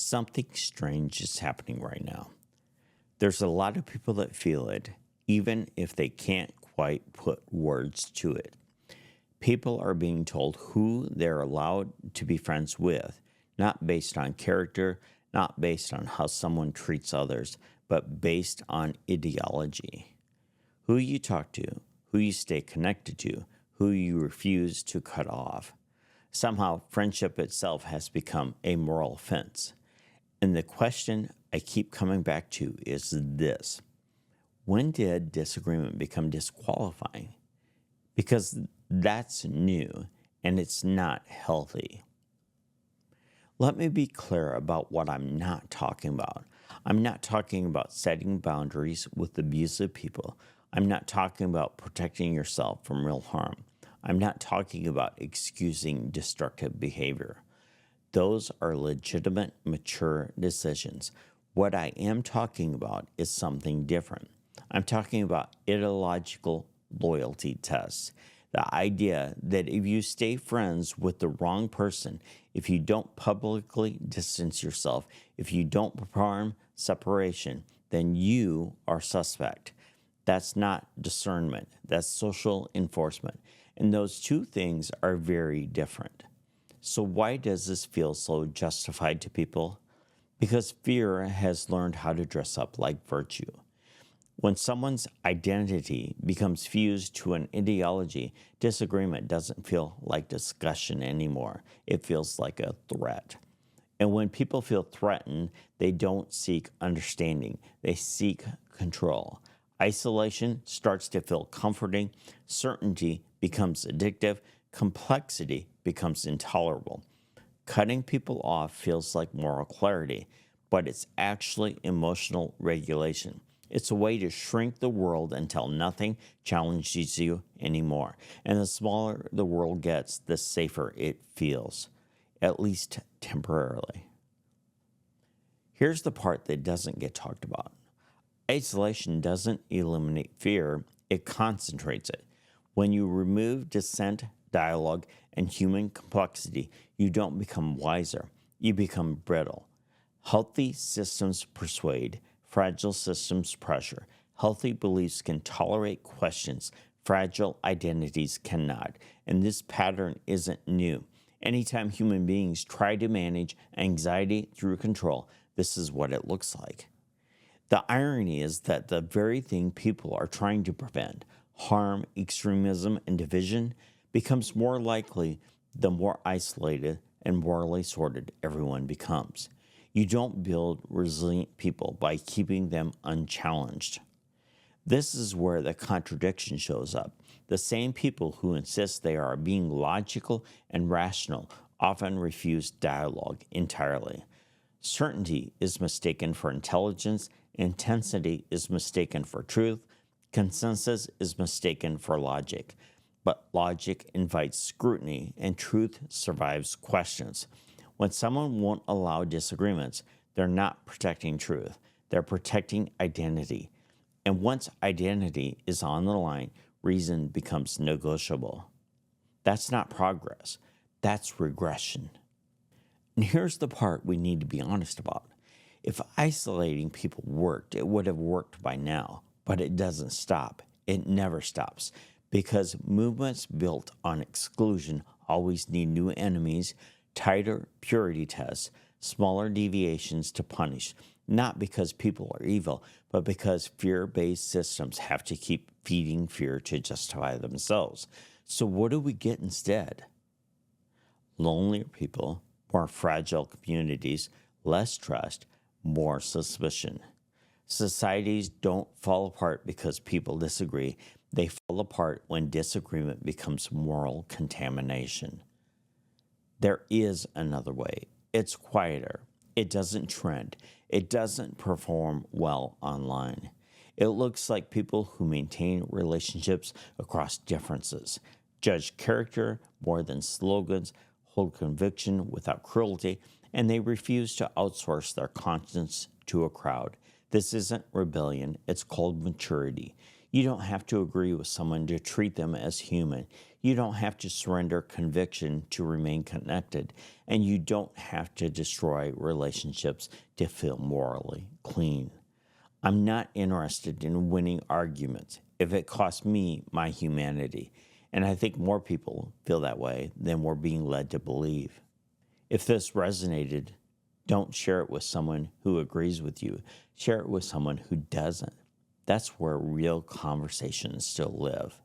Something strange is happening right now. There's a lot of people that feel it, even if they can't quite put words to it. People are being told who they're allowed to be friends with, not based on character, not based on how someone treats others, but based on ideology. Who you talk to, who you stay connected to, who you refuse to cut off. Somehow, friendship itself has become a moral offense. And the question I keep coming back to is this: when did disagreement become disqualifying? Because that's new and it's not healthy. Let me be clear about what I'm not talking about. I'm not talking about setting boundaries with abusive people. I'm not talking about protecting yourself from real harm. I'm not talking about excusing destructive behavior. Those are legitimate, mature decisions. What I am talking about is something different. I'm talking about ideological loyalty tests. The idea that if you stay friends with the wrong person, if you don't publicly distance yourself, if you don't perform separation, then you are suspect. That's not discernment. That's social enforcement. And those two things are very different. So why does this feel so justified to people? Because fear has learned how to dress up like virtue. When someone's identity becomes fused to an ideology, disagreement doesn't feel like discussion anymore. It feels like a threat. And when people feel threatened, they don't seek understanding. They seek control. Isolation starts to feel comforting. Certainty becomes addictive. Complexity becomes intolerable. Cutting people off feels like moral clarity, but it's actually emotional regulation. It's a way to shrink the world until nothing challenges you anymore. And the smaller the world gets, the safer it feels, at least temporarily. Here's the part that doesn't get talked about. Isolation doesn't eliminate fear, it concentrates it. When you remove dissent, dialogue, and human complexity, you don't become wiser, you become brittle. Healthy systems persuade, fragile systems pressure. Healthy beliefs can tolerate questions, fragile identities cannot. And this pattern isn't new. Anytime human beings try to manage anxiety through control, this is what it looks like. The irony is that the very thing people are trying to prevent, harm, extremism, and division, becomes more likely the more isolated and morally sorted everyone becomes. You don't build resilient people by keeping them unchallenged. This is where the contradiction shows up. The same people who insist they are being logical and rational often refuse dialogue entirely. Certainty is mistaken for intelligence, intensity is mistaken for truth, consensus is mistaken for logic. But logic invites scrutiny and truth survives questions. When someone won't allow disagreements, they're not protecting truth, they're protecting identity. And once identity is on the line, reason becomes negotiable. That's not progress, that's regression. And here's the part we need to be honest about. If isolating people worked, it would have worked by now, but it doesn't stop. It never stops, because movements built on exclusion always need new enemies, tighter purity tests, smaller deviations to punish, not because people are evil, but because fear-based systems have to keep feeding fear to justify themselves. So what do we get instead? Lonelier people, more fragile communities, less trust, more suspicion. Societies don't fall apart because people disagree. They fall apart when disagreement becomes moral contamination. There is another way. It's quieter. It doesn't trend. It doesn't perform well online. It looks like people who maintain relationships across differences, judge character more than slogans, hold conviction without cruelty, and they refuse to outsource their conscience to a crowd. This isn't rebellion. It's called maturity. You don't have to agree with someone to treat them as human. You don't have to surrender conviction to remain connected. And you don't have to destroy relationships to feel morally clean. I'm not interested in winning arguments if it costs me my humanity. And I think more people feel that way than we're being led to believe. If this resonated, don't share it with someone who agrees with you. Share it with someone who doesn't. That's where real conversations still live.